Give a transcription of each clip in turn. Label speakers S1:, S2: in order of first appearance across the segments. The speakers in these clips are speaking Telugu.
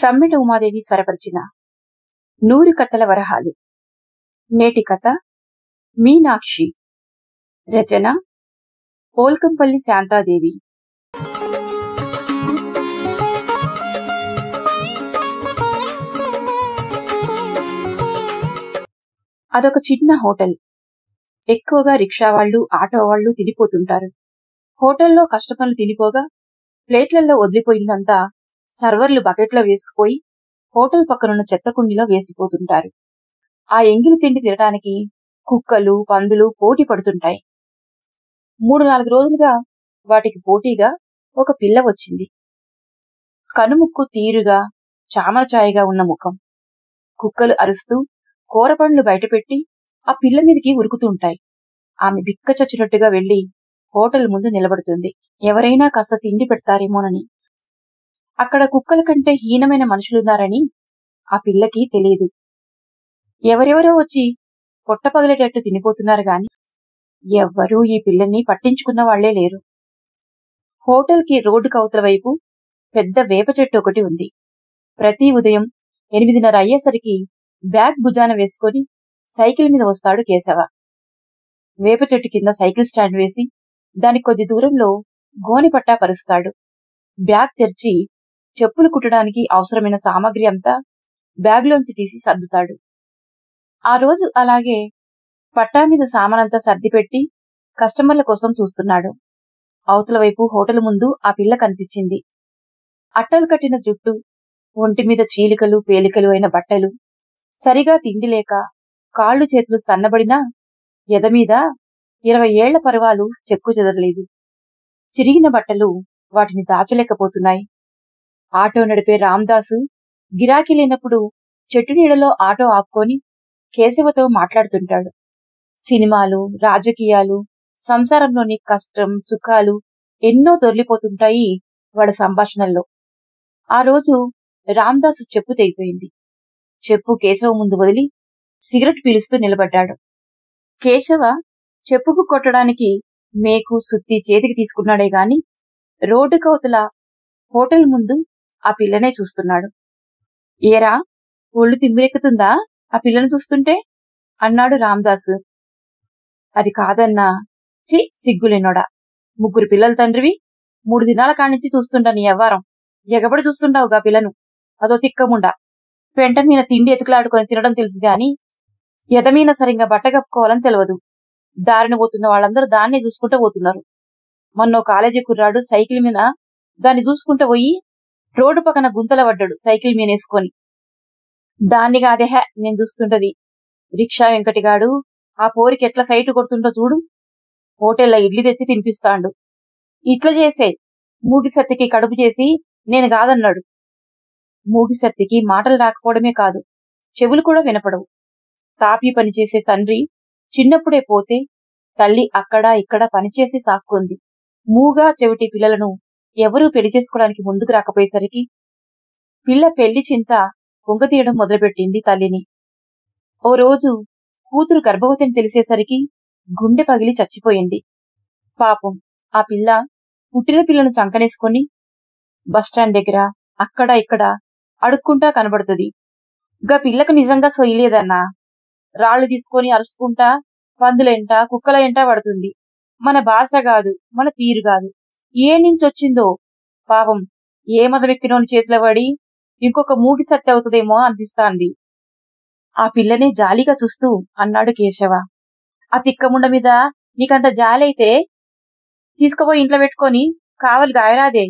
S1: సమ్మెట ఉమాదేవి స్వరపరిచిన 100 కథల వరహాలు. నేటి కథ మీనాక్షి. రచన పోల్కంపల్లి శాంతాదేవి. అదొక చిన్న హోటల్. ఎక్కువగా రిక్షా వాళ్ళు, ఆటో వాళ్ళు తినిపోతుంటారు. హోటల్లో కస్టమర్లు తినిపోగా ప్లేట్లలో వదిలిపోయిందంతా సర్వర్లు బకెట్లో వేసుకుపోయి హోటల్ పక్కనున్న చెత్తకుండిలో వేసిపోతుంటారు. ఆ ఎంగిలి తిండి తినటానికి కుక్కలు, పందులు పోటీ పడుతుంటాయి. 3-4 రోజులుగా వాటికి పోటీగా ఒక పిల్ల వచ్చింది. కనుముక్కు తీరుగా చామరచాయగా ఉన్న ముఖం. కుక్కలు అరుస్తూ కూరపండ్లు బయటపెట్టి ఆ పిల్ల మీదకి ఉరుకుతుంటాయి. ఆమె బిక్కచచ్చినట్టుగా వెళ్లి హోటల్ ముందు నిలబడుతుంది. ఎవరైనా కాస్త తిండి పెడతారేమోనని. అక్కడ కుక్కల కంటే హీనమైన మనుషులున్నారని ఆ పిల్లకి తెలియదు. ఎవరెవరో వచ్చి పొట్ట పగిలేటట్టు తినిపోతున్నారు గాని ఎవ్వరూ ఈ పిల్లల్ని పట్టించుకున్న వాళ్లే లేరు. హోటల్కి రోడ్డు కవతల వైపు పెద్ద వేప చెట్టు ఒకటి ఉంది. ప్రతి ఉదయం 8:30 అయ్యేసరికి బ్యాగ్ భుజాన వేసుకొని సైకిల్ మీద వస్తాడు కేశవ. వేప చెట్టు కింద సైకిల్ స్టాండ్ వేసి దానికి కొద్ది దూరంలో గోనెపట్టా పరుస్తాడు. బ్యాగ్ తెరిచి చెప్పులు కుట్టడానికి అవసరమైన సామాగ్రి అంతా బ్యాగ్లోంచి తీసి సర్దుతాడు. ఆ రోజు అలాగే పట్టా మీద సామానంతా సర్దిపెట్టి కస్టమర్ల కోసం చూస్తున్నాడు. అవతల వైపు హోటల్ ముందు ఆ పిల్ల కనిపించింది. అట్టలు కట్టిన జుట్టు, ఒంటి మీద చీలికలు పేలికలు అయిన బట్టలు, సరిగా తిండి లేక కాళ్ళు చేతులు సన్నబడినా ఎదమీద 20 ఏళ్ల పరువాలు చెక్కు చెదరలేదు. చిరిగిన బట్టలు వాటిని దాచలేకపోతున్నాయి. ఆటో నడిపే రామదాసు గిరాకీ లేనప్పుడు చెట్టు నీడలో ఆటో ఆపుకొని కేశవతో మాట్లాడుతుంటాడు. సినిమాలు, రాజకీయాలు, సంసారంలోని కష్టం సుఖాలు ఎన్నో దొర్లిపోతుంటాయి వాడి సంభాషణల్లో. ఆ రోజు రామదాసు చెప్పు తెగిపోయింది. చెప్పు కేశవ ముందు వదిలి సిగరెట్ పీలుస్తూ నిలబడ్డాడు. కేశవ చెప్పుకు కొట్టడానికి మేకు సుత్తి చేతికి తీసుకున్నాడే గాని రోడ్డు కవతల హోటల్ ముందు ఆ పిల్లనే చూస్తున్నాడు. ఏరా, ఒళ్ళు తిమ్మిరెక్కుతుందా ఆ పిల్లను చూస్తుంటే అన్నాడు రామదాసు. అది కాదన్నా. సిగ్గులేనోడా, 3 పిల్లల తండ్రివి, 3 దినాల కానించి చూస్తుంటా నీ వ్యవహారం. ఎగబడి చూస్తుంటావుగా పిల్లను. అదో తిక్కముండా. పెంట మీద తిండి ఎతుకులాడుకొని తినడం తెలుసు గాని ఎదమీన సరిగ్గా బట్ట కప్పుకోవాలని తెలియదు. దారిని పోతున్న వాళ్ళందరూ దాన్నే చూసుకుంటూ పోతున్నారు. మొన్నో కాలేజీ కుర్రాడు సైకిల్ మీద దాన్ని చూసుకుంటూ పోయి రోడ్డు పక్కన గుంతల పడ్డాడు సైకిల్ మీనేసుకొని. దాన్ని కాదేహే నేను చూస్తుంటది. రిక్షా వెంకటిగాడు ఆ పోరికి ఎట్లా సైటు కొడుతుంటో చూడు. హోటల్లో ఇడ్లీ తెచ్చి తినిపిస్తాండు. ఇట్లా చేసే మూగిసత్తికి కడుపు చేసి నేను కాదన్నాడు. మూగిసత్తికి మాటలు రాకపోవడమే కాదు, చెవులు కూడా వినపడవు. తాపీ పనిచేసే తండ్రి చిన్నప్పుడే పోతే తల్లి అక్కడా ఇక్కడా పనిచేసి సాక్కుంది. మూగా చెవిటి పిల్లలను ఎవరూ పెళ్లి చేసుకోవడానికి ముందుకు రాకపోయేసరికి పిల్ల పెళ్లి చింత కుంగతీయడం మొదలుపెట్టింది తల్లిని. ఓ రోజు కూతురు గర్భవతిని తెలిసేసరికి గుండె పగిలి చచ్చిపోయింది. పాపం ఆ పిల్ల పుట్టిన పిల్లను చంకనేసుకొని బస్టాండ్ దగ్గర అక్కడా ఇక్కడా అడుక్కుంటా కనబడుతుంది. గా పిల్లకు నిజంగా సొయ్యలేదన్నా. రాళ్లు తీసుకొని అరుచుకుంటా పందులెంట కుక్కల ఎంట పడుతుంది. మన భాష కాదు, మన తీరు కాదు. ఏ నుంచొచ్చిందో పాపం. ఏ మదవెక్కినోని చేతిలో పడి ఇంకొక మూగి సత్తి అవుతుందేమో అనిపిస్తాంది. ఆ పిల్లనే జాలిగా చూస్తూ అన్నాడు కేశవ. ఆ తిక్కముండ మీద నీకంత జాలైతే తీసుకుపోయి ఇంట్లో పెట్టుకొని కావలి గాయరాదే.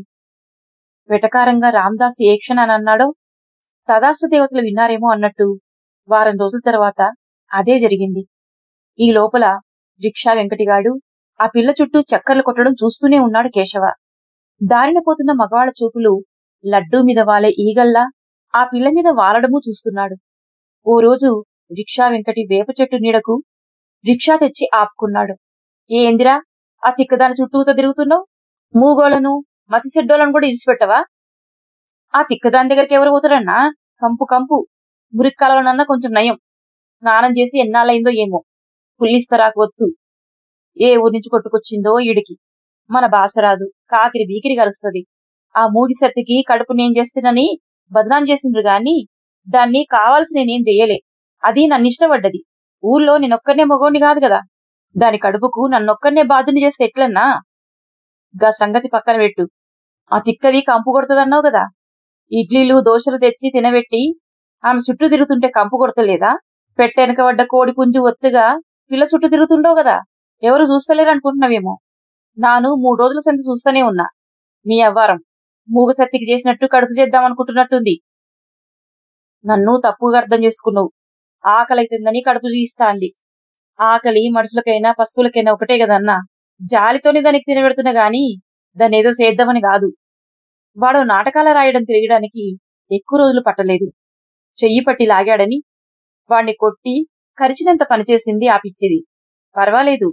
S1: వెటకారంగా రామదాసు ఏ క్షణానన్నాడో తదాస్తు దేవతలు విన్నారేమో అన్నట్టు వారం రోజుల తర్వాత అదే జరిగింది. ఈ లోపల రిక్షా వెంకటిగాడు ఆ పిల్ల చుట్టూ చక్కర్లు కొట్టడం చూస్తూనే ఉన్నాడు కేశవ. దారిన పోతున్న మగవాళ్ల చూపులు లడ్డూ మీద వాలే ఈగల్లా ఆ పిల్ల మీద వాలడము చూస్తున్నాడు. ఓ రోజు రిక్షా వెంకటి వేప చెట్టు నీడకు రిక్షా తెచ్చి ఆపుకున్నాడు. ఏందిరా ఆ తిక్కదాని చుట్టూతో తిరుగుతున్నావు? మూగోళ్లను మతిసెడ్డోళ్లను కూడా ఇడిచిపెట్టవా? ఆ తిక్కదాని దగ్గరికి ఎవరు పోతారన్నా? కంపు కంపు. మురిక్కాలవనన్నా కొంచెం నయం. స్నానం చేసి ఎన్నాళ్ళయిందో ఏమో. పుల్లిస్తరాకు వత్తు. ఏ ఊరి నుంచి కొట్టుకొచ్చిందో ఈడికి. మన భాష రాదు, కాకిరి బీకిరి కలుస్తుంది. ఆ మూగిసత్తికి కడుపు నేను చేస్తున్నని బదనాం చేసిండ్రు గాని దాన్ని కావాల్సి నేనేం చెయ్యలే. అది నన్నిష్టపడ్డది. ఊర్లో నేనొక్కనే మగోణ్ణి కాదు కదా. దాని కడుపుకు నన్నొక్కనే బాధుని చేస్తే ఎట్లన్నా? గా సంగతి పక్కన పెట్టు. ఆ తిక్కది కంపు కొడుతుందన్నావు కదా. ఇడ్లీలు దోశలు తెచ్చి తినబెట్టి ఆమె చుట్టూ తిరుగుతుంటే కంపు కొడతలేదా? పెట్టెనకబడ్డ కోడి పుంజు ఒత్తుగా పిల్ల చుట్టూ తిరుగుతుండవు కదా. ఎవరు చూస్తలేరు అనుకుంటున్నావేమో. నాను 3 రోజుల సంతి చూస్తూనే ఉన్నా. నీ అవ్వారం మూగసత్తికి చేసినట్టు కడుపు చేద్దామనుకుంటున్నట్టుంది. నన్ను తప్పుగా అర్థం చేసుకున్నావు. ఆకలైతుందని కడుపు చూయిస్తా అంది. ఆకలి మనుషులకైనా పశువులకైనా ఒకటే కదన్నా. జాలితోనే దానికి తినబెడుతున్నా గాని దాన్నేదో చేద్దామని కాదు. వాడు నాటకాల రాయడం తెలియడానికి ఎక్కువ రోజులు పట్టలేదు. చెయ్యి పట్టి లాగాడని వాణ్ణి కొట్టి కరిచినంత పనిచేసింది ఆ పిచ్చిది. పర్వాలేదు,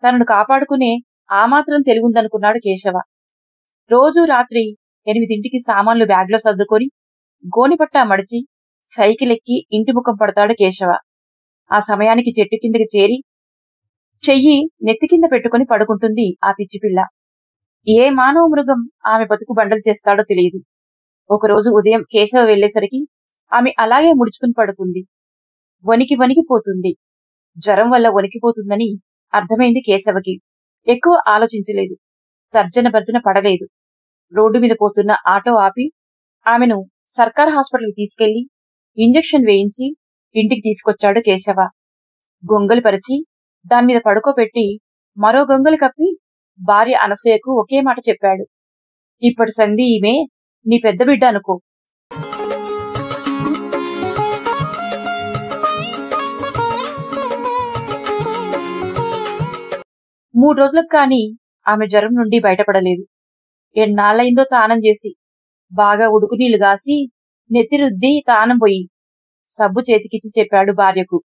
S1: తనను కాపాడుకునే ఆ మాత్రం తెలివుందనుకున్నాడు కేశవ. రోజూ రాత్రి 8ంటికి సామాన్లు బ్యాగ్లో సర్దుకొని గోనిపట్టా మడిచి సైకిల్ ఎక్కి ఇంటి ముఖం పడతాడు కేశవ. ఆ సమయానికి చెట్టు కిందకి చేరి చెయ్యి నెత్తి కింద పెట్టుకుని పడుకుంటుంది ఆ పిచ్చిపిల్ల. ఏ మానవ మృగం ఆమె బతుకు బండలు చేస్తాడో తెలియదు. ఒకరోజు ఉదయం కేశవ వెళ్లేసరికి ఆమె అలాగే ముడుచుకుని పడుకుంది. వణికి వణికిపోతుంది. జ్వరం వల్ల వణికిపోతుందని అర్థమైంది కేశవకి. ఎక్కువ ఆలోచించలేదు. తర్జన భర్జన పడలేదు. రోడ్డు మీద పోతున్న ఆటో ఆపి ఆమెను సర్కార్ హాస్పిటల్కి తీసుకెళ్లి ఇంజెక్షన్ వేయించి ఇంటికి తీసుకొచ్చాడు కేశవ. గొంగలి పరిచి దానిమీద పడుకోబెట్టి మరో గొంగలి కప్పి భార్య అనసూయకు ఒకే మాట చెప్పాడు. ఇప్పటి సంధి ఈమె నీ పెద్ద బిడ్డ అనుకో. మూడు రోజులకు కాని ఆమె జ్వరం నుండి బయటపడలేదు. ఎన్నాళ్ళయిందో తానం చేసి బాగా ఉడుకు నీళ్లు గాసి నెత్తిరుద్ది తానం పోయి సబ్బు చేతికిచ్చి చెప్పాడు భార్యకు.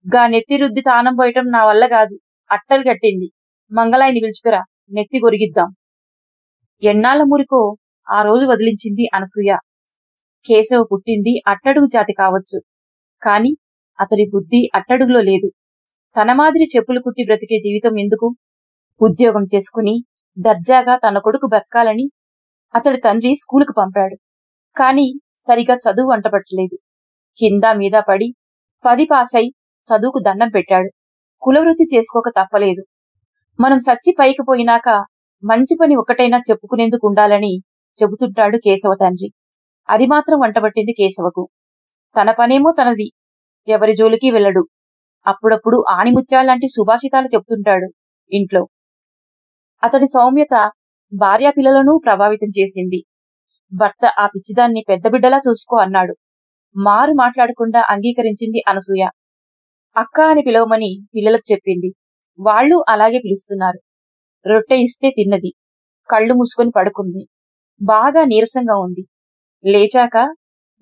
S1: గా నెత్తిరుద్ది తానం పోయటం నా వల్ల కాదు. అట్టలు కట్టింది. మంగళాయిని పిలుచుకురా, నెత్తి గొరిగిద్దాం. ఎన్నాళ్ల మురికో ఆ రోజు వదిలించింది అనసూయ. కేశవ పుట్టింది అట్టడుగు జాతి కావచ్చు, కాని అతడి బుద్ధి అట్టడుగులో లేదు. తన మాదిరి చెప్పులు కుట్టి బ్రతికే జీవితం ఎందుకు? ఉద్యోగం చేసుకుని దర్జాగా తన కొడుకు బ్రతకాలని అతడి తండ్రి స్కూలుకు పంపాడు. కాని సరిగా చదువు వంటపట్టలేదు. కింద మీద పడి 10 పాసై చదువుకు దండం పెట్టాడు. కులవృత్తి చేసుకోక తప్పలేదు. మనం సచ్చి పైకి పోయినాక మంచి పని ఒక్కటైనా చెప్పుకునేందుకు ఉండాలని చెబుతుంటాడు కేశవ తండ్రి. అది మాత్రం వంటబట్టింది కేశవకు. తన పనేమో తనది, ఎవరి జోలికి వెళ్ళడు. అప్పుడప్పుడు ఆణిముత్యాలాంటి సుభాషితాలు చెప్తుంటాడు ఇంట్లో. అతడి సౌమ్యత భార్యా పిల్లలను ప్రభావితం చేసింది. భర్త ఆ పిచ్చిదాన్ని పెద్ద బిడ్డలా చూసుకో అన్నాడు. మారు మాట్లాడకుండా అంగీకరించింది అనసూయ. అక్క అని పిలవమని పిల్లలకు చెప్పింది. వాళ్ళు అలాగే పిలుస్తున్నారు. రొట్టె ఇస్తే తిన్నది. కళ్ళు మూసుకొని పడుకుంది. బాగా నీరసంగా ఉంది. లేచాక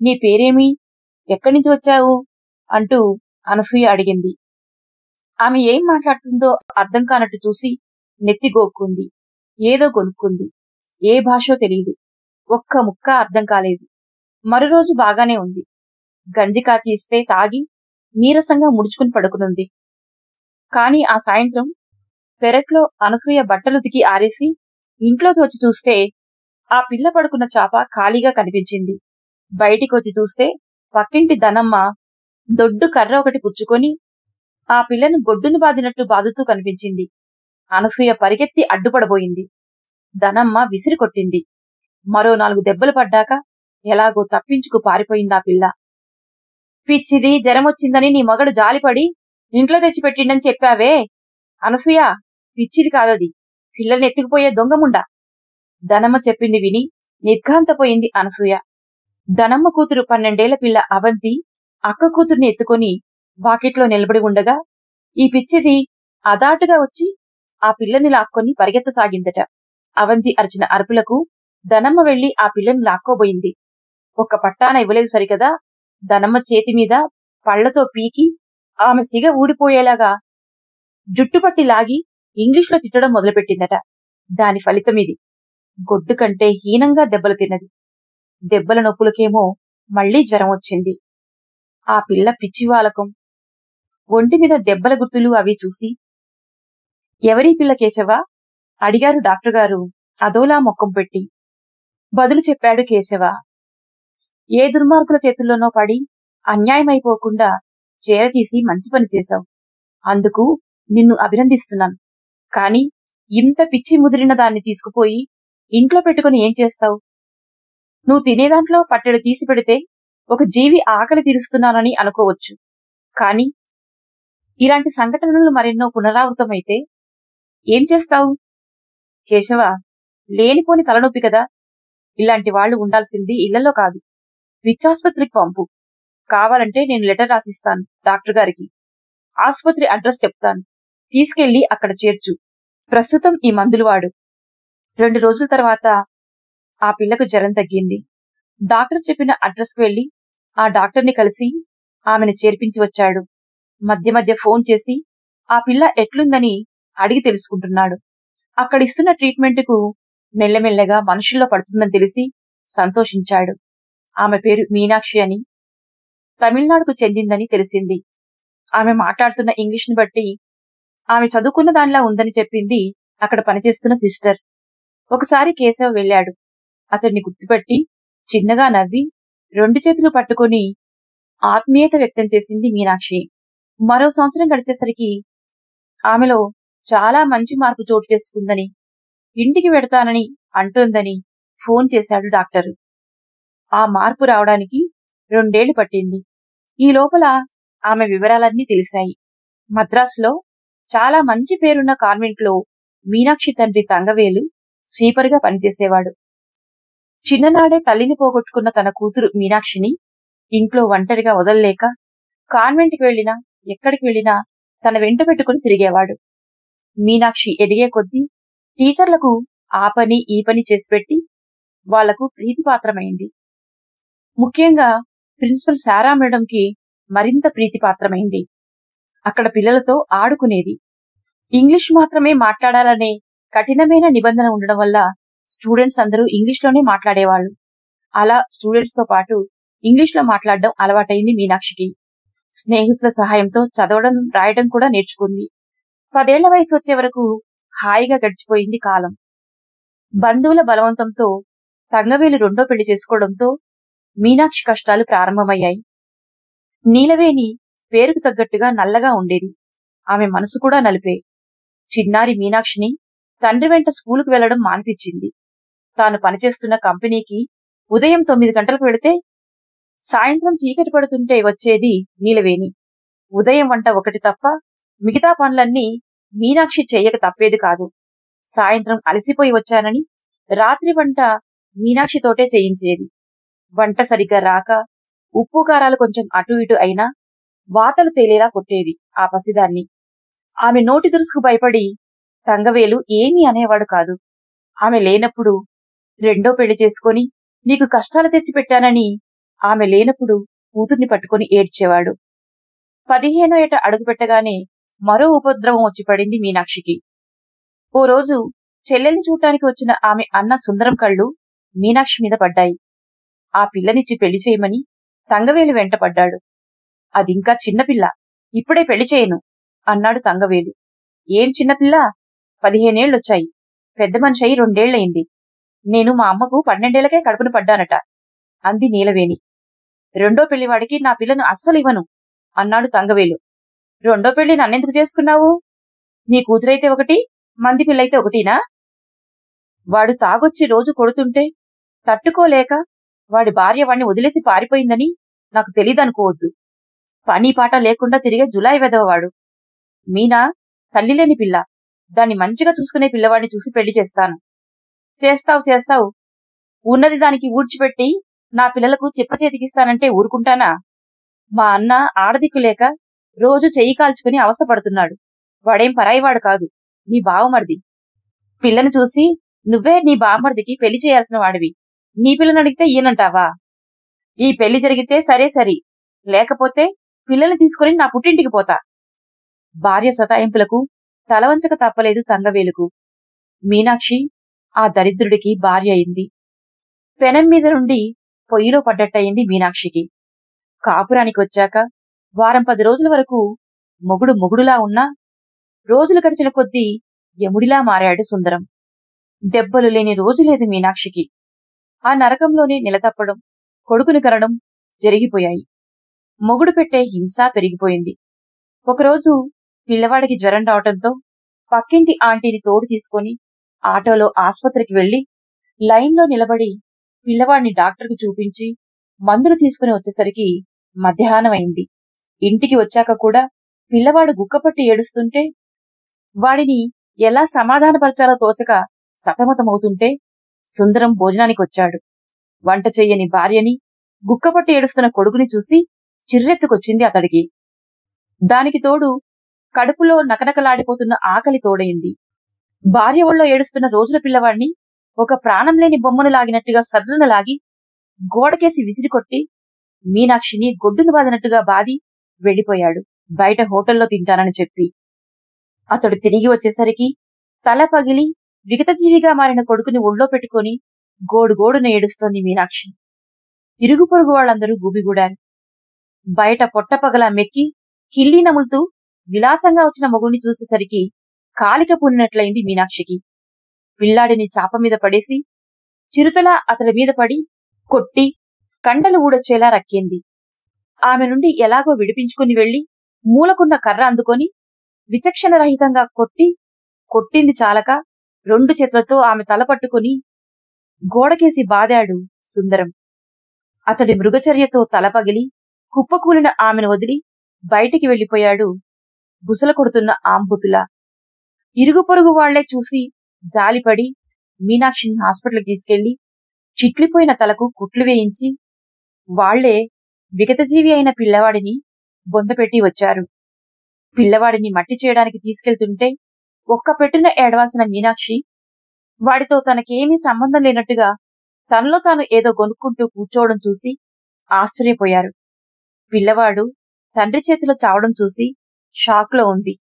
S1: నీ పేరేమి, ఎక్కడి నుంచి వచ్చావు అంటూ అనసూయ అడిగింది. ఆమె ఏం మాట్లాడుతుందో అర్థం కానట్టు చూసి నెత్తి గోక్కుంది. ఏదో కొనుక్కుంది. ఏ భాషో తెలియదు. ఒక్క ముక్క అర్థం కాలేదు. మరోరోజు బాగానే ఉంది. గంజి కాచి ఇస్తే తాగి నీరసంగా ముడుచుకుని పడుకునుంది. కాని ఆ సాయంత్రం పెరట్లో అనసూయ బట్టలుతికి ఆరేసి ఇంట్లోకి వచ్చి చూస్తే ఆ పిల్ల పడుకున్న చాప ఖాళీగా కనిపించింది. బయటికి వచ్చి చూస్తే పక్కింటి ధనమ్మ దొడ్డు కర్ర ఒకటి పుచ్చుకొని ఆ పిల్లను గొడ్డును బాదినట్టు బాదుతూ కనిపించింది. అనసూయ పరిగెత్తి అడ్డుపడబోయింది. ధనమ్మ విసిరి కొట్టింది. మరో 4 దెబ్బలు పడ్డాక ఎలాగో తప్పించుకు పారిపోయిందా పిల్ల. పిచ్చిది, జరమొచ్చిందని నీ మగడు జాలిపడి ఇంట్లో తెచ్చిపెట్టిండని చెప్పావే అనసూయ, పిచ్చిది కాదది, పిల్లని ఎత్తుకుపోయే దొంగముండా. ధనమ్మ చెప్పింది విని నిర్ఘాంతపోయింది అనసూయ. ధనమ్మ కూతురు 12 ఏళ్ల పిల్ల అవంతి అక్క కూతుర్ని ఎత్తుకొని వాకిట్లో నిలబడి ఉండగా ఈ పిచ్చిది అదాటుగా వచ్చి ఆ పిల్లని లాక్కొని పరిగెత్తసాగిందట. అవంతి అరిచిన అరుపులకు ధనమ్మ వెళ్లి ఆ పిల్లని లాక్కోబోయింది. ఒక్క పట్టాన ఇవ్వలేదు సరికదా, ధనమ్మ చేతి మీద పళ్లతో పీకి ఆమె సిగ ఊడిపోయేలాగా జుట్టుపట్టి లాగి ఇంగ్లీష్లో తిట్టడం మొదలుపెట్టిందట. దాని ఫలితమిది. గొడ్డు కంటే హీనంగా దెబ్బలు తిన్నది. దెబ్బల నొప్పులకేమో మళ్లీ జ్వరం వచ్చింది. ఆ పిల్ల పిచ్చివాలకం. ఒంటి మీద దెబ్బల గుర్తులు అవి చూసి ఎవరీ పిల్ల కేశవ అడిగారు డాక్టర్ గారు అదోలా మొక్కం పెట్టి. బదులు చెప్పాడు కేశవ. ఏ దుర్మార్గుల చేతుల్లోనో పడి అన్యాయమైపోకుండా చేరతీసి మంచి పని చేశావు. అందుకు నిన్ను అభినందిస్తున్నాను. కాని ఇంత పిచ్చి ముదిరిన దాన్ని తీసుకుపోయి ఇంట్లో పెట్టుకుని ఏం చేస్తావు? నువ్వు తినేదాంట్లో పట్టెడు తీసి పెడితే ఒక జీవి ఆకలి తీరుస్తున్నానని అనుకోవచ్చు. కాని ఇలాంటి సంఘటనలు మరెన్నో పునరావృతమైతే ఏం చేస్తావు? కేశవ, లేనిపోని తలనొప్పి కదా. ఇలాంటి వాళ్లు ఉండాల్సింది ఇళ్లలో కాదు, పిచ్చాసుపత్రికి పంపు. కావాలంటే నేను లెటర్ రాసిస్తాను డాక్టర్ గారికి. ఆసుపత్రి అడ్రస్ చెప్తాను, తీసుకెళ్లి అక్కడ చేర్చు. ప్రస్తుతం ఈ మందులు వాడు. 2 రోజుల తర్వాత ఆ పిల్లకు జ్వరం తగ్గింది. డాక్టర్ చెప్పిన అడ్రస్కు వెళ్లి ఆ డాక్టర్ని కలిసి ఆమెను చేర్పించి వచ్చాడు. మధ్య మధ్య ఫోన్ చేసి ఆ పిల్ల ఎట్లుందని అడిగి తెలుసుకుంటున్నాడు. అక్కడిస్తున్న ట్రీట్మెంటుకు మెల్లమెల్లగా మనుషుల్లో పడుతుందని తెలిసి సంతోషించాడు. ఆమె పేరు మీనాక్షి అని, తమిళనాడుకు చెందిందని తెలిసింది. ఆమె మాట్లాడుతున్న ఇంగ్లీష్ని బట్టి ఆమె చదువుకున్న దానిలా ఉందని చెప్పింది అక్కడ పనిచేస్తున్న సిస్టర్. ఒకసారి కేశవ్ వెళ్ళాడు. అతన్ని గుర్తుపట్టి చిన్నగా నవ్వి 2 చేతులు పట్టుకుని ఆత్మీయత వ్యక్తం చేసింది మీనాక్షి. మరో సంవత్సరం గడిచేసరికి ఆమెలో చాలా మంచి మార్పు చోటు చేసుకుందని, ఇంటికి వెడతానని అంటోందని ఫోన్ చేశాడు డాక్టర్. ఆ మార్పు రావడానికి 2 ఏళ్లు పట్టింది. ఈ లోపల ఆమె వివరాలన్నీ తెలిసాయి. మద్రాసులో చాలా మంచి పేరున్న కాన్వెంట్లో మీనాక్షి తండ్రి తంగవేలు స్వీపర్గా పనిచేసేవాడు. చిన్ననాడే తల్లిని పోగొట్టుకున్న తన కూతురు మీనాక్షిని ఇంట్లో ఒంటరిగా వదల్లేక కాన్వెంట్కి వెళ్లినా ఎక్కడికి వెళ్లినా తన వెంట పెట్టుకుని తిరిగేవాడు. మీనాక్షి ఎదిగే కొద్దీ టీచర్లకు ఆ పని ఈ పని చేసిపెట్టి వాళ్లకు ప్రీతిపాత్రమైంది. ముఖ్యంగా ప్రిన్సిపల్ శారా మేడంకి మరింత ప్రీతిపాత్రమైంది. అక్కడ పిల్లలతో ఆడుకునేది. ఇంగ్లీష్ మాత్రమే మాట్లాడాలనే కఠినమైన నిబంధన ఉండడం వల్ల స్టూడెంట్స్ అందరూ ఇంగ్లీష్లోనే మాట్లాడేవాళ్లు. అలా స్టూడెంట్స్ తో పాటు ఇంగ్లీష్లో మాట్లాడడం అలవాటైంది మీనాక్షికి. స్నేహితుల సహాయంతో చదవడం రాయడం కూడా నేర్చుకుంది. 10 ఏళ్ల వయసు వచ్చే వరకు హాయిగా గడిచిపోయింది కాలం. బంధువుల బలవంతంతో తంగవేలు 2వ పెళ్లి చేసుకోవడంతో మీనాక్షి కష్టాలు ప్రారంభమయ్యాయి. నీలవేణి పేరుకు తగ్గట్టుగా నల్లగా ఉండేది. ఆమె మనసు కూడా నలిపే. చిన్నారి మీనాక్షిని తండ్రి వెంట స్కూలుకు వెళ్లడం మానిపించింది. తాను పనిచేస్తున్న కంపెనీకి ఉదయం 9 గంటలకు వెళితే సాయంత్రం చీకటి పడుతుంటే వచ్చేది నీలవేణి. ఉదయం వంట ఒకటి తప్ప మిగతా పనులన్నీ మీనాక్షి చెయ్యక తప్పేది కాదు. సాయంత్రం అలసిపోయి వచ్చానని రాత్రి వంట మీనాక్షితోటే చేయించేది. వంట సరిగ్గా రాక ఉప్పు కారాలు కొంచెం అటు ఇటు అయినా వాతలు తేలేలా కొట్టేది ఆ పసిదాన్ని. ఆమె నోటి దురుసుకు భయపడి తంగవేలు ఏమీ అనేవాడు కాదు. ఆమె లేనప్పుడు 2వ పెళ్లి చేసుకొని నీకు కష్టాలు తెచ్చిపెట్టానని ఆమె లేనప్పుడు కూతుర్ని పట్టుకుని ఏడ్చేవాడు. 15వ ఏట అడుగుపెట్టగానే మరో ఉపద్రవం వచ్చి పడింది మీనాక్షికి. ఓ రోజు చెల్లెల్ని చూడటానికి వచ్చిన ఆమె అన్న సుందరం కళ్ళు మీనాక్షి మీద పడ్డాయి. ఆ పిల్లనిచ్చి పెళ్లి చేయమని తంగవేలు వెంట పడ్డాడు. అదింకా చిన్నపిల్ల, ఇప్పుడే పెళ్లి చేయను అన్నాడు తంగవేలు. ఏం చిన్నపిల్ల? 15 ఏళ్లొచ్చాయి. పెద్ద మనిషి అయి 2 ఏళ్లయింది. నేను మా అమ్మకు 12 ఏళ్లకే కడుపున పడ్డానట అంది నీలవేణి. 2వ పెళ్లివాడికి నా పిల్లను అస్సలు ఇవ్వను అన్నాడు తంగవేలు. 2వ పెళ్లి నన్నెందుకు చేసుకున్నావు? నీ కూతురైతే ఒకటి, మంది పిల్లయితే ఒకటినా? వాడు తాగొచ్చి రోజు కొడుతుంటే తట్టుకోలేక వాడి భార్య వాణ్ణి వదిలేసి పారిపోయిందని నాకు తెలీదనుకోవద్దు. పని పాట లేకుండా తిరిగే జులాయి వెదవవాడు. మీనా తల్లిలేని పిల్ల. దాన్ని మంచిగా చూసుకునే పిల్లవాడిని చూసి పెళ్లి చేస్తాను. చేస్తావు. ఉన్నది దానికి ఊడ్చిపెట్టి నా పిల్లలకు చిప్ప చేతికిస్తానంటే ఊరుకుంటానా? మా అన్న ఆడదిక్కు లేక రోజు చెయ్యి కాల్చుకుని అవస్థపడుతున్నాడు. వాడేం పరాయివాడు కాదు, నీ బావమరిది. పిల్లను చూసి నువ్వే నీ బావమరిదికి పెళ్లి చేయాల్సిన వాడివి. నీ పిల్లని అడిగితే ఈయనంటావా? ఈ పెళ్లి జరిగితే సరే, లేకపోతే పిల్లల్ని తీసుకుని నా పుట్టింటికి పోతా. భార్య సతాయింపులకు తలవంచక తప్పలేదు తంగవేలుకు. మీనాక్షి ఆ దరిద్రుడికి భార్య అయింది. పెనం మీద నుండి పొయ్యిలో పడ్డట్టయింది మీనాక్షికి. కాపురానికి వచ్చాక వారం 10 రోజుల వరకు మొగుడులా ఉన్నా రోజులు గడిచిన కొద్దీ యముడిలా మారాడు సుందరం. దెబ్బలు లేని రోజు లేదు మీనాక్షికి. ఆ నరకంలోనే నిలతప్పడం, కొడుకుని కనడం జరిగిపోయాయి. మొగుడు పెట్టే హింస పెరిగిపోయింది. ఒకరోజు పిల్లవాడికి జ్వరం రావటంతో పక్కింటి ఆంటీని తోడు తీసుకొని ఆటోలో ఆస్పత్రికి వెళ్లి లైన్లో నిలబడి పిల్లవాడిని డాక్టర్కి చూపించి మందులు తీసుకుని వచ్చేసరికి మధ్యాహ్నం అయింది. ఇంటికి వచ్చాక కూడా పిల్లవాడు గుక్కపట్టి ఏడుస్తుంటే వాడిని ఎలా సమాధానపరచాలో తోచక సతమతమవుతుంటే సుందరం భోజనానికొచ్చాడు. వంట చెయ్యని భార్యని, గుక్కపట్టి ఏడుస్తున్న కొడుకుని చూసి చిర్రెత్తుకొచ్చింది అతడికి. దానికి తోడు కడుపులో నకనకలాడిపోతున్న ఆకలి తోడైంది. భార్య ఒళ్ళో ఏడుస్తున్న రోజుల పిల్లవాడిని ఒక ప్రాణం లేని బొమ్మను లాగినట్టుగా సర్రున లాగి గోడకేసి విసిరికొట్టి మీనాక్షిని గొడ్డును బాదినట్టుగా బాది వెళ్లిపోయాడు, బయట హోటల్లో తింటానని చెప్పి. అతడు తిరిగి వచ్చేసరికి తల పగిలి విగతజీవిగా మారిన కొడుకుని ఒళ్ళో పెట్టుకుని గోడుగోడున ఏడుస్తోంది మీనాక్షి. ఇరుగు పొరుగు వాళ్ళందరూ గూబిగూడారు. బయట పొట్టపగలా మెక్కి కిల్లీ నములుతూ విలాసంగా వచ్చిన మొగుణ్ణి చూసేసరికి కాలిక పూనినట్లయింది మీనాక్షికి. పిల్లాడిని చాప మీద పడేసి చిరుతలా అతడి మీద పడి కొట్టి కండలు ఊడొచ్చేలా రక్కింది. ఆమె నుండి ఎలాగో విడిపించుకుని వెళ్లి మూలకున్న కర్ర అందుకొని విచక్షణరహితంగా కొట్టింది చాలక 2 చేతులతో ఆమె తల పట్టుకుని గోడకేసి బాదాడు సుందరం. అతడి మృగచర్యతో తల పగిలి కుప్పకూలిన ఆమెను వదిలి బయటికి వెళ్లిపోయాడు బుసల కొడుతున్న ఆంబుతులా. ఇరుగు పొరుగు వాళ్లే చూసి జాలిపడి మీనాక్షిని హాస్పిటల్కి తీసుకెళ్లి చిట్లిపోయిన తలకు కుట్లు వేయించి వాళ్లే విగతజీవి అయిన పిల్లవాడిని బొందపెట్టి వచ్చారు. పిల్లవాడిని మట్టి చేయడానికి తీసుకెళ్తుంటే ఒక్క పెట్టున ఏడవాల్సిన మీనాక్షి వాడితో తనకేమీ సంబంధం లేనట్టుగా తనలో తాను ఏదో గొనుక్కుంటూ కూర్చోవడం చూసి ఆశ్చర్యపోయారు. పిల్లవాడు తండ్రి చేతిలో చావడం చూసి షాక్లో ఉంది.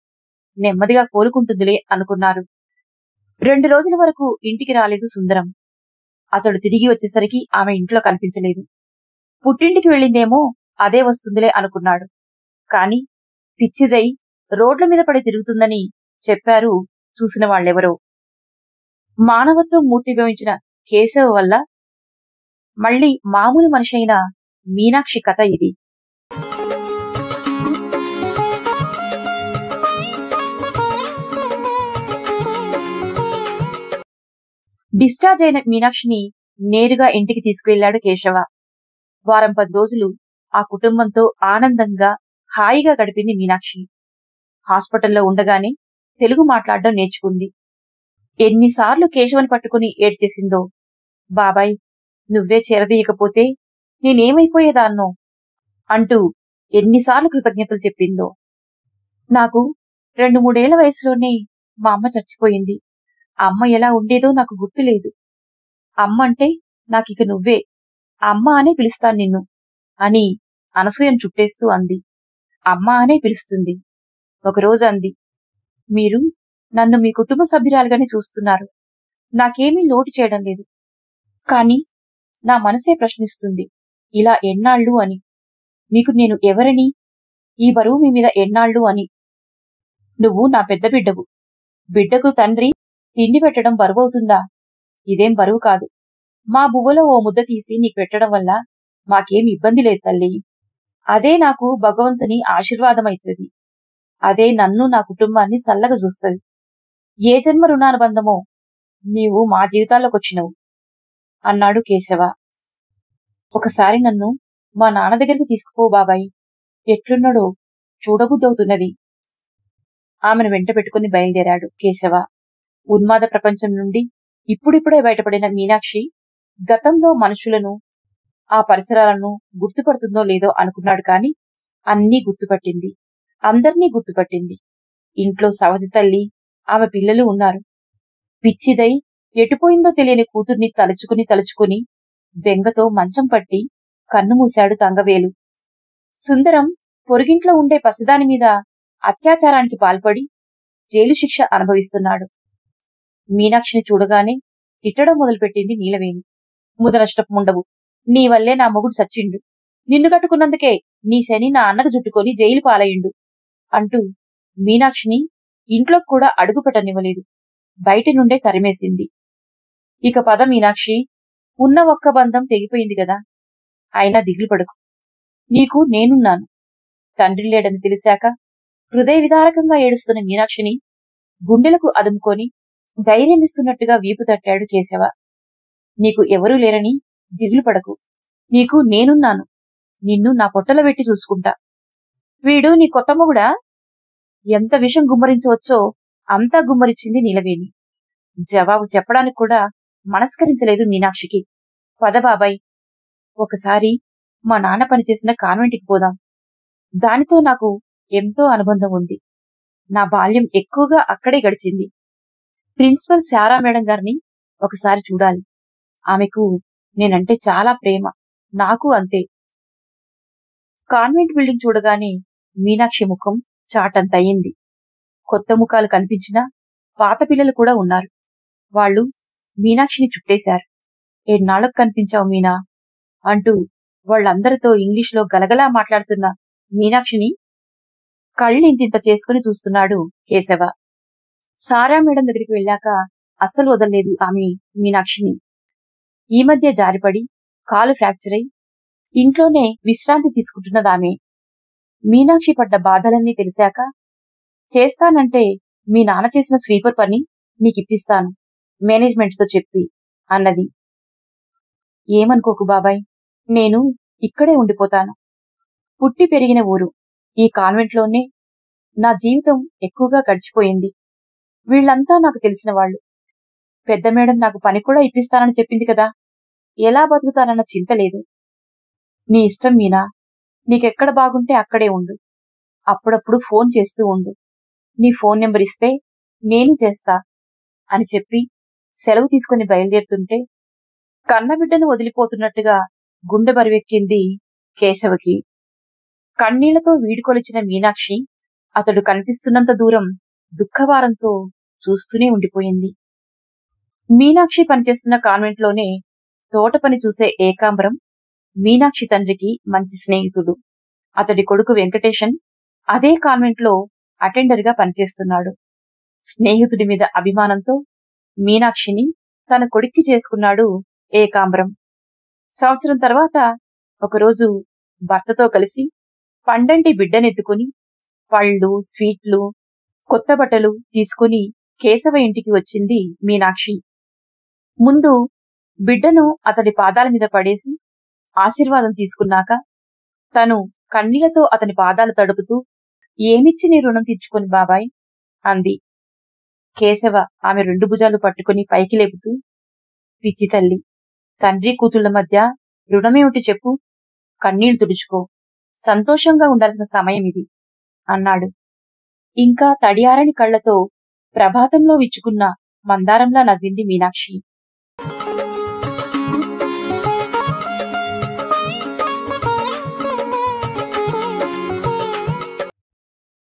S1: నెమ్మదిగా కోలుకుంటుందిలే అనుకున్నారు. 2 రోజుల వరకు ఇంటికి రాలేదు సుందరం. అతడు తిరిగి వచ్చేసరికి ఆమె ఇంట్లో కనిపించలేదు. పుట్టింటికి వెళ్ళిందేమో అదే వస్తుందిలే అనుకున్నాడు. కాని పిచ్చిదై రోడ్ల మీద పడి తిరుగుతుందని చెప్పారు చూసిన వాళ్ళెవరో. మానవత్వం మూర్తిభవించిన కేశవ వల్ల మళ్లీ మామూలు మనిషి అయిన మీనాక్షి కథ ఇది. డిశ్చార్జ్ అయిన మీనాక్షిని నేరుగా ఇంటికి తీసుకువెళ్లాడు కేశవ. వారం 10 రోజులు ఆ కుటుంబంతో ఆనందంగా హాయిగా గడిపింది మీనాక్షి. హాస్పిటల్లో ఉండగానే తెలుగు మాట్లాడడం నేర్చుకుంది. ఎన్నిసార్లు కేశవని పట్టుకుని ఏడ్చేసిందో. బాబాయ్, నువ్వే చేరదీయకపోతే నేనేమైపోయేదాన్నో అంటూ ఎన్నిసార్లు కృతజ్ఞతలు చెప్పిందో. నాకు 2-3 ఏళ్ల వయసులోనే మా అమ్మ చచ్చిపోయింది. అమ్మ ఎలా ఉండేదో నాకు గుర్తులేదు. అమ్మ అంటే నాకిక నువ్వే, అమ్మ అనే పిలుస్తాను నిన్ను అని అనసూయను చుట్టేస్తూ అంది. అమ్మ అనే పిలుస్తుంది. ఒకరోజు అంది, మీరు నన్ను మీ కుటుంబ సభ్యురాలుగానే చూస్తున్నారు. నాకేమీ లోటు చేయడం లేదు. కాని నా మనసే ప్రశ్నిస్తుంది, ఇలా ఎన్నాళ్ళు అని. మీకు నేను ఎవరని? ఈ బరువు మీ మీద ఎన్నాళ్ళు అని. నువ్వు నా పెద్ద బిడ్డవు. బిడ్డకు తండ్రి తిండి పెట్టడం బరువవుతుందా? ఇదేం బరువు కాదు. మా బువ్వలో ఓ ముద్ద తీసి నీకు పెట్టడం వల్ల మాకేం ఇబ్బంది లేదు తల్లి. అదే నాకు భగవంతుని ఆశీర్వాదమైతుంది. అదే నన్ను నా కుటుంబాన్ని సల్లగా చూస్తుంది. ఏ జన్మ రుణానుబంధమో నీవు మా జీవితాల్లోకొచ్చినవు అన్నాడు కేశవ. ఒకసారి నన్ను మా నాన్న దగ్గరికి తీసుకుపో బాబాయ్. ఎట్లున్నాడో చూడబుద్దవుతున్నది. ఆమెను వెంట పెట్టుకుని బయలుదేరాడు కేశవ. ఉన్మాద ప్రపంచం నుండి ఇప్పుడిప్పుడే బయటపడిన మీనాక్షి గతంలో మనుషులను, ఆ పరిసరాలను గుర్తుపడుతుందో లేదో అనుకున్నాడు. కాని అన్నీ గుర్తుపట్టింది. అందర్నీ గుర్తుపట్టింది. ఇంట్లో సవతి తల్లి, ఆమె పిల్లలు ఉన్నారు. పిచ్చిదై ఎటుపోయిందో తెలియని కూతుర్ని తలుచుకుని బెంగతో మంచం పట్టి కన్నుమూశాడు తంగవేలు. సుందరం పొరుగింట్లో ఉండే పసిదాని మీద అత్యాచారానికి పాల్పడి జైలు శిక్ష అనుభవిస్తున్నాడు. మీనాక్షిని చూడగానే తిట్టడం మొదలుపెట్టింది నీలవేణి. ముదనష్టపుండవు, నీ వల్లే నా మొగుడు చచ్చిండు. నిన్ను కట్టుకున్నందుకే నీ శని నా అన్నకు జుట్టుకొని జైలు పాలయిండు అంటూ మీనాక్షిని ఇంట్లోకి కూడా అడుగుపెట్టనివ్వలేదు. బయటి నుండే తరిమేసింది. ఇక పద మీనాక్షి, ఉన్న ఒక్క బంధం తెగిపోయింది గదా. అయినా దిగులు పడకు, నీకు నేనున్నాను. తండ్రి లేడని తెలిసాక హృదయ విదారకంగా ఏడుస్తున్న మీనాక్షిని గుండెలకు అదుముకొని ధైర్యమిస్తున్నట్టుగా వీపు తట్టాడు కేశవ. నీకు ఎవరూ లేరని దిగులు పడకు, నీకు నేనున్నాను. నిన్ను నా పొట్టలో పెట్టి చూసుకుంటా. వీడు నీ కొత్త మొగుడా? ఎంత విషం గుమ్మరించవచ్చో అంతా గుమ్మరించింది నీలవేణి. జవాబు చెప్పడానికి కూడా మనస్కరించలేదు మీనాక్షికి. పద బాబాయ్, ఒకసారి మా నాన్న పనిచేసిన కాన్వెంట్కి పోదాం. దానితో నాకు ఎంతో అనుబంధం ఉంది. నా బాల్యం ఎక్కువగా అక్కడే గడిచింది. ప్రిన్సిపల్ శారా మేడం గారిని ఒకసారి చూడాలి. ఆమెకు నేనంటే చాలా ప్రేమ. నాకు అంతే. కాన్వెంట్ బిల్డింగ్ చూడగానే మీనాక్షి ముఖం చాటంతయింది. కొత్త ముఖాలు కనిపించినా పాత పిల్లలు కూడా ఉన్నారు. వాళ్ళు మీనాక్షిని చుట్టేశారు. ఎన్నాళ్ళకు కనిపించావు మీనా అంటూ వాళ్ళందరితో ఇంగ్లీష్లో గలగలా మాట్లాడుతున్న మీనాక్షిని కళ్ళింతింత చేసుకుని చూస్తున్నాడు కేశవ. సారా మేడం దగ్గరికి వెళ్ళాక అస్సలు వదలలేదు ఆమె మీనాక్షిని. ఈ మధ్య జారిపడి కాలు ఫ్రాక్చర్ అయి ఇంట్లోనే విశ్రాంతి తీసుకుంటున్నదామె. మీనాక్షి పడ్డ బాధలన్నీ తెలిసాక, చేస్తానంటే మీ నాన్న చేసిన స్వీపర్ పని నీకిప్పిస్తాను మేనేజ్మెంట్తో చెప్పి అన్నది. ఏమనుకోకు బాబాయ్, నేను ఇక్కడే ఉండిపోతాను. పుట్టి పెరిగిన ఊరు, ఈ కాన్వెంట్లోనే నా జీవితం ఎక్కువగా గడిచిపోయింది. వీళ్లంతా నాకు తెలిసిన వాళ్ళు. పెద్ద మేడం నాకు పని కూడా ఇప్పిస్తానని చెప్పింది కదా, ఎలా బతుకుతానన్న చింత లేదు. నీ ఇష్టం మీనా, నీకెక్కడ బాగుంటే అక్కడే ఉండు. అప్పుడప్పుడు ఫోన్ చేస్తూ ఉండు. నీ ఫోన్ నెంబర్ ఇస్తే నేను చేస్తా అని చెప్పి సెలవు తీసుకుని బయలుదేరుతుంటే కన్నబిడ్డను వదిలిపోతున్నట్టుగా గుండె బరువెక్కింది కేశవకి. కన్నీళ్లతో వీడుకొలిచిన మీనాక్షి అతడు కనిపిస్తున్నంత దూరం దుఃఖభారంతో చూస్తూనే ఉండిపోయింది. మీనాక్షి పనిచేస్తున్న కాన్వెంట్లోనే తోట పని చూసే ఏకాంబరం మీనాక్షి తండ్రికి మంచి స్నేహితుడు. అతడి కొడుకు వెంకటేశన్ అదే కాన్వెంట్లో అటెండర్గా పనిచేస్తున్నాడు. స్నేహితుడి మీద అభిమానంతో మీనాక్షిని తన కొడుక్కి చేసుకున్నాడు ఏకాంబరం. సంవత్సరం తర్వాత ఒకరోజు భర్తతో కలిసి పండంటి బిడ్డనెత్తుకుని పళ్ళు, స్వీట్లు, కొత్త బట్టలు తీసుకుని కేశవ ఇంటికి వచ్చింది మీనాక్షి. ముందు బిడ్డను అతడి పాదాల మీద పడేసి ఆశీర్వాదం తీసుకున్నాక తను కన్నీళ్లతో అతని పాదాలు తడుపుతూ, ఏమిచ్చి నీ రుణం తీర్చుకొని బాబాయ్ అంది. కేశవ ఆమె 2 భుజాలు పట్టుకుని పైకి లేపుతూ, పిచ్చి తల్లి, తండ్రి కూతుళ్ల మధ్య రుణమేమిటి చెప్పు? కన్నీళ్లు తుడుచుకో, సంతోషంగా ఉండాల్సిన సమయం ఇది అన్నాడు. ఇంకా తడియారని కళ్లతో ప్రభాతంలో విచ్చుకున్న మందారంలా నవ్వింది మీనాక్షి.